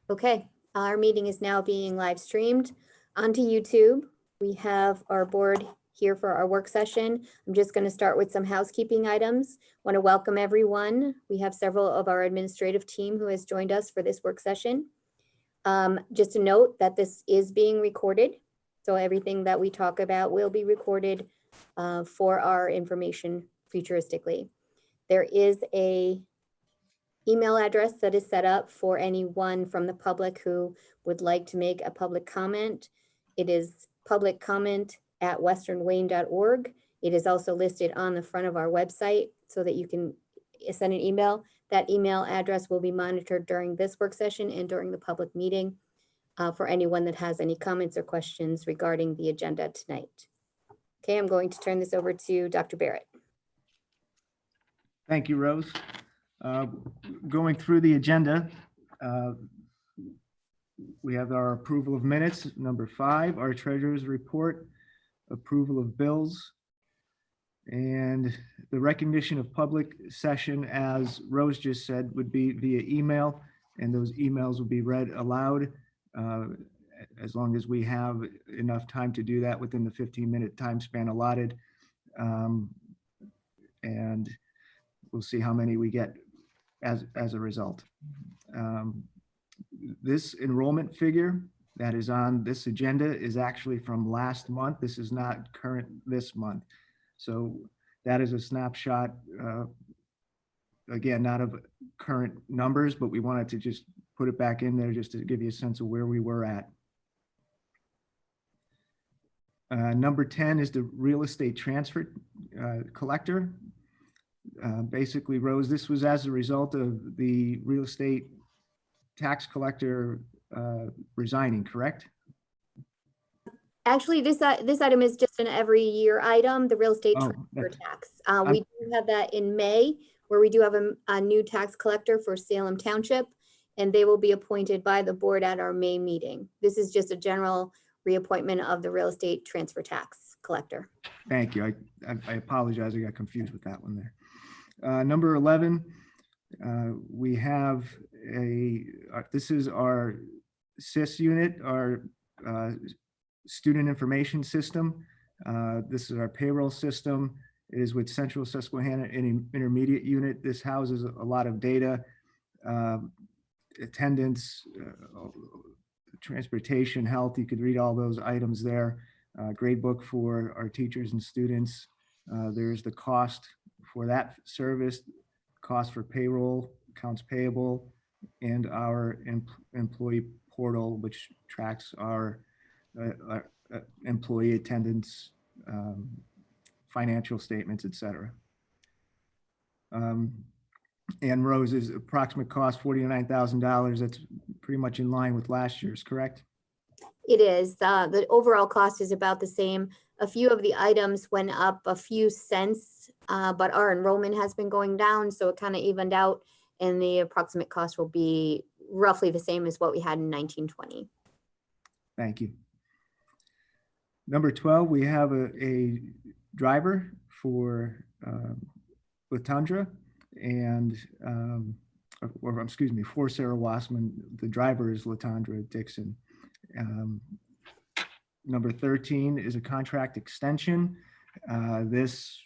Okay, our meeting is now being live streamed onto YouTube. We have our board here for our work session. I'm just going to start with some housekeeping items. Want to welcome everyone. We have several of our administrative team who has joined us for this work session. Just to note that this is being recorded. So everything that we talk about will be recorded for our information futuristically. There is a email address that is set up for anyone from the public who would like to make a public comment. It is publiccomment@westernwayne.org. It is also listed on the front of our website so that you can send an email. That email address will be monitored during this work session and during the public meeting for anyone that has any comments or questions regarding the agenda tonight. Okay, I'm going to turn this over to Dr. Barrett. Thank you, Rose. Going through the agenda, we have our approval of minutes. Number 5, our treasurer's report, approval of bills, and the recognition of public session, as Rose just said, would be via email, and those emails will be read aloud as long as we have enough time to do that within the 15-minute time span allotted. And we'll see how many we get as a result. This enrollment figure that is on this agenda is actually from last month. This is not current this month. So that is a snapshot, again, not of current numbers, but we wanted to just put it back in there just to give you a sense of where we were at. Number 10 is the real estate transfer collector. Basically, Rose, this was as a result of the real estate tax collector resigning, correct? Actually, this item is just an every year item, the real estate transfer tax. We do have that in May, where we do have a new tax collector for Salem Township, and they will be appointed by the board at our May meeting. This is just a general reappointment of the real estate transfer tax collector. Thank you. I apologize. I got confused with that one there. Number 11, we have this is our SIS unit, our student information system. This is our payroll system. It is with Central Susquehanna Intermediate Unit. This houses a lot of data, attendance, transportation, health. You could read all those items there. Grade book for our teachers and students. There's the cost for that service, cost for payroll, accounts payable, and our employee portal, which tracks our employee attendance, financial statements, etc. And Rose's approximate cost, $49,000. That's pretty much in line with last year's, correct? It is. The overall cost is about the same. A few of the items went up a few cents, but our enrollment has been going down, so it kind of evened out, and the approximate cost will be roughly the same as what we had in 1920. Thank you. Number 12, we have a driver for Latundra, and or excuse me, for Sarah Wassman. The driver is Latundra Dixon. Number 13 is a contract extension. This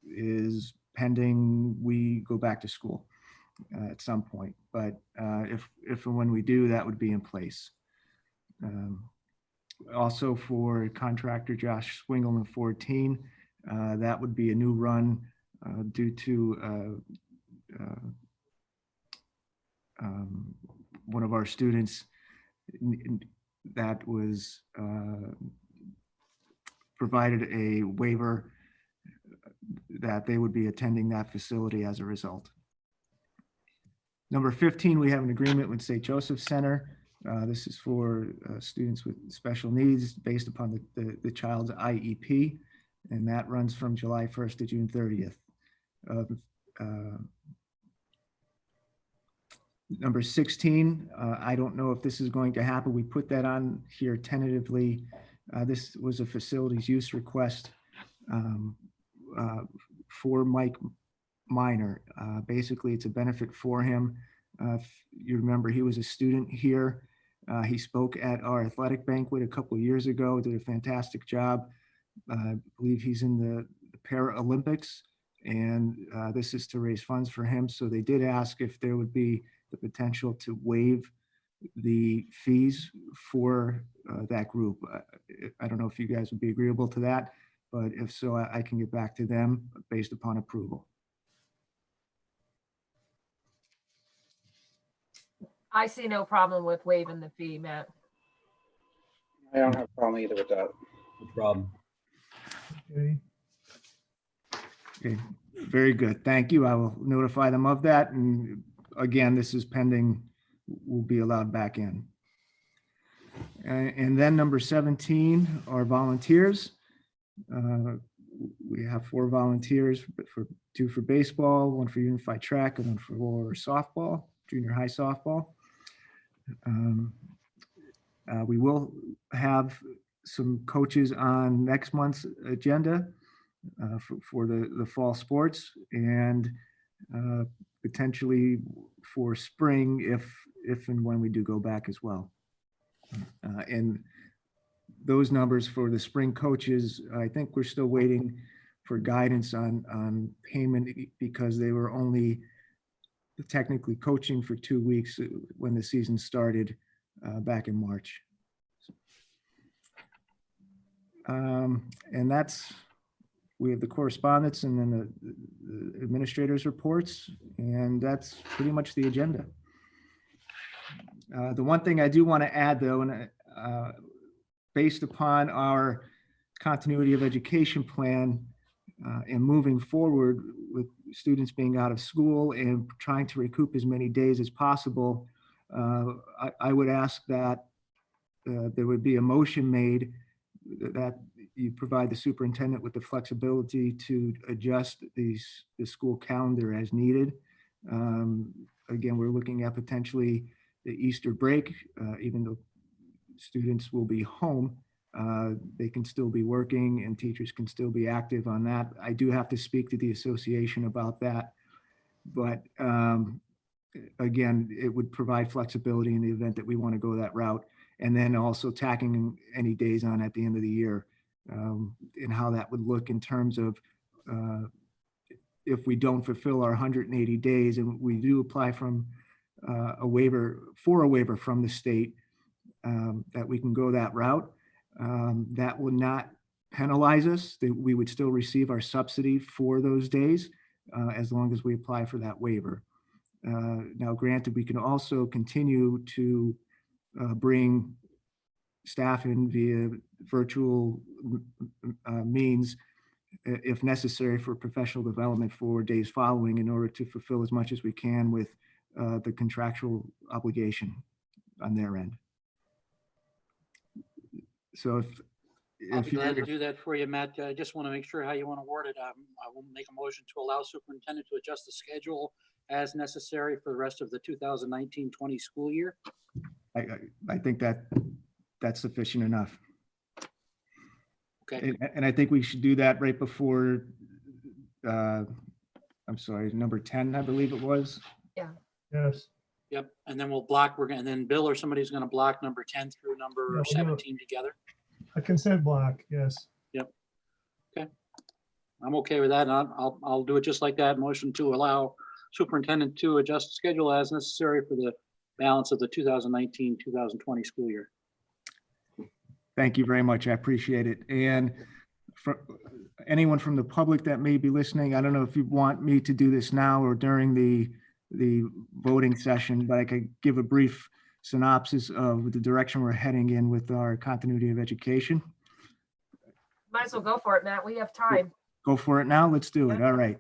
is pending we go back to school at some point, but if and when we do, that would be in place. Also for contractor Josh Swingle in 14, that would be a new run due to one of our students that was provided a waiver that they would be attending that facility as a result. Number 15, we have an agreement with St. Joseph Center. This is for students with special needs based upon the child's IEP, and that runs from July 1st to June 30th. Number 16, I don't know if this is going to happen. We put that on here tentatively. This was a facilities use request um, for Mike Minor. Basically, it's a benefit for him. If you remember, he was a student here. He spoke at our athletic banquet a couple of years ago, did a fantastic job. I believe he's in the Paralympics, and this is to raise funds for him. So they did ask if there would be the potential to waive the fees for that group. I don't know if you guys would be agreeable to that, but if so, I can get back to them based upon approval. I see no problem with waiving the fee, Matt. I don't have a problem either with that. No problem. Okay, very good. Thank you. I will notify them of that. And again, this is pending, will be allowed back in. And then number 17 are volunteers. We have 4 volunteers, but for 2 for baseball, 1 for unified track, and 1 for softball, junior high softball. We will have some coaches on next month's agenda for the fall sports, and potentially for spring if and when we do go back as well. And those numbers for the spring coaches, I think we're still waiting for guidance on payment because they were only technically coaching for 2 weeks when the season started back in March. And we have the correspondence and then the administrators' reports, and that's pretty much the agenda. The one thing I do want to add, though, and based upon our continuity of education plan and moving forward with students being out of school and trying to recoup as many days as possible, I would ask that there would be a motion made that you provide the superintendent with the flexibility to adjust the school calendar as needed. Again, we're looking at potentially the Easter break, even though students will be home, they can still be working and teachers can still be active on that. I do have to speak to the association about that, but again, it would provide flexibility in the event that we want to go that route, and then also tacking any days on at the end of the year, and how that would look in terms of if we don't fulfill our 180 days and we do apply from a waiver from the state, that we can go that route. That would not penalize us. We would still receive our subsidy for those days as long as we apply for that waiver. Now, granted, we can also continue to bring staff in via virtual means if necessary for professional development for days following in order to fulfill as much as we can with the contractual obligation on their end. So I'll if be you glad to do that for you, Matt. I just want to make sure how you want to word it. I will make a motion to allow superintendent to adjust the schedule as necessary for the rest of the 2019-20 school year. I think that's sufficient enough. Okay. And I think we should do that right before, I'm sorry, number 10, I believe it was. Yes. Yep. And then we'll block, and then Bill or somebody's going to block number 10 through number Yeah, we'll do it. 17 together. A consent block, yes. I'm okay with that. And I'll do it just like that. Motion to allow superintendent to adjust the schedule as necessary for the balance of the 2019-2020 school year. Thank you very much. I appreciate it. And for anyone from the public that may be listening, I don't know if you want me to do this now or during the voting session, but I could give a brief synopsis of the direction we're heading in with our continuity of education. Might as well go for it, Matt. We have time. Go for it now. Let's do it. Yeah. All right.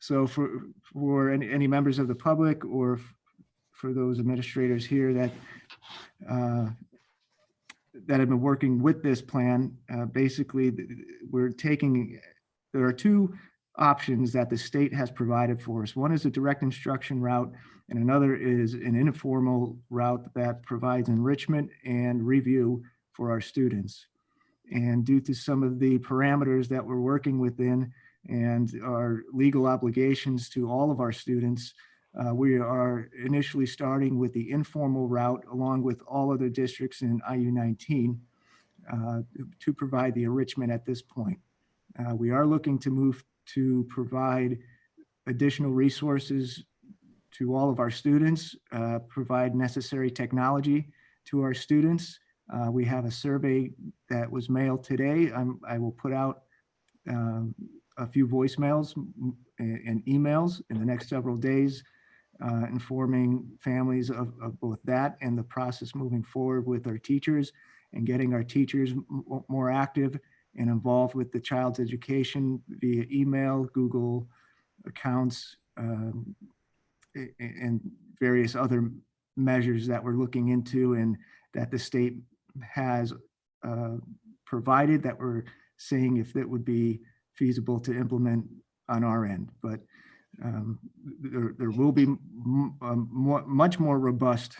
So for any members of the public or for those administrators here that have been working with this plan, basically there are 2 options that the state has provided for us. One is a direct instruction route, and another is an informal route that provides enrichment and review for our students. And due to some of the parameters that we're working within and our legal obligations to all of our students, we are initially starting with the informal route along with all other districts in IU-19 to provide the enrichment at this point. We are looking to move to provide additional resources to all of our students, provide necessary technology to our students. We have a survey that was mailed today. I will put out a few voicemails and emails in the next several days, informing families of both that and the process moving forward with our teachers and getting our teachers more active and involved with the child's education via email, Google accounts, and various other measures that we're looking into and that the state has provided that we're seeing if it would be feasible to implement on our end. But there will be much more robust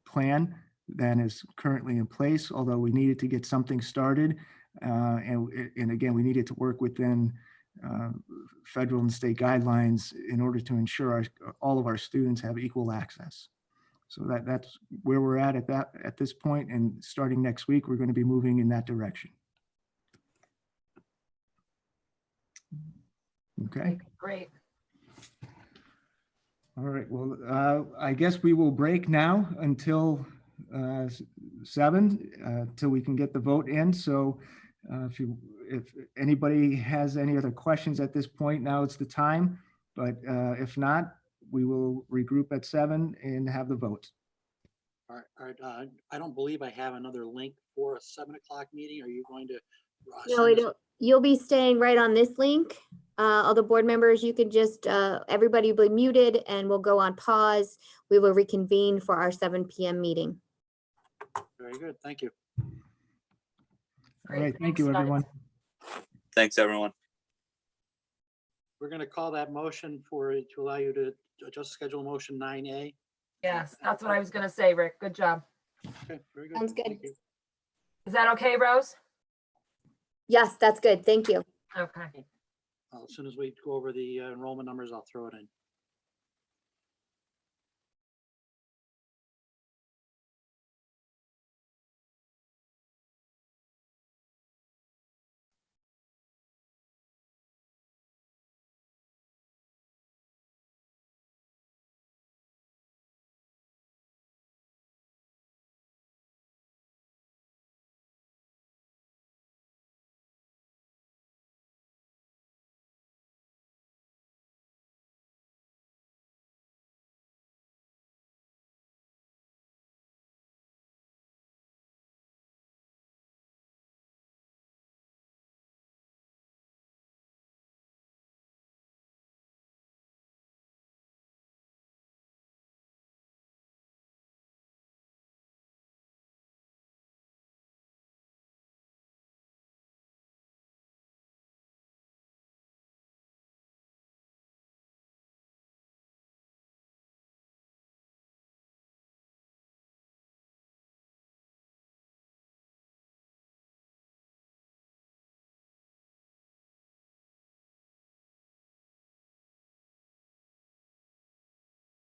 plan than is currently in place, although we needed to get something started. And again, we needed to work within federal and state guidelines in order to ensure all of our students have equal access. So that's where we're at this point. And starting next week, we're going to be moving in that direction. Okay. Great. All right. Well, I guess we will break now until 7 till we can get the vote in. So if anybody has any other questions at this point, now it's the time. But if not, we will regroup at 7 and have the votes. All right. I don't believe I have another link for a 7 o'clock meeting. Are you going to? No, send we us- don't. You'll be staying right on this link. All the board members, you could just, everybody will be muted and we'll go on pause. We will reconvene for our 7 p.m. meeting. Very good. Thank you. All right. Great. Thank you, Thanks, guys. everyone. Thanks, everyone. We're going to call that motion to allow you to adjust schedule motion 9A. Yes, that's what I was gonna say, Rick. Good job. Okay, very good. Sounds good. Thank you. Is that okay, Rose? Yes, that's good. Thank you. Okay. As soon as we go over the enrollment numbers, I'll throw it in.